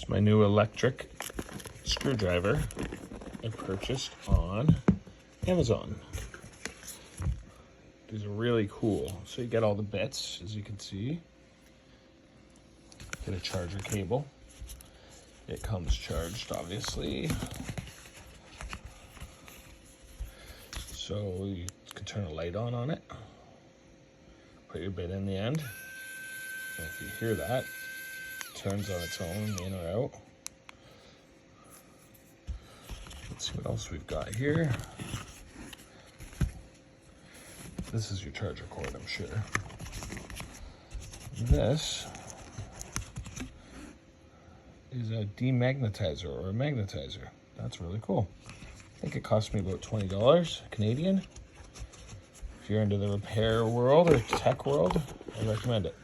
It's my new electric screwdriver I purchased on Amazon. These are really cool. So you get all the bits, as you can see. Get a charger cable. It comes charged, obviously. So you can turn a light on it. Put your bit in the end. And if you hear that, it turns on its own, in or out. Let's see what else we've got here. This is your charger cord, I'm sure. This is a demagnetizer or a magnetizer. That's really cool. I think it cost me about $20 Canadian. If you're into the repair world or tech world, I recommend it.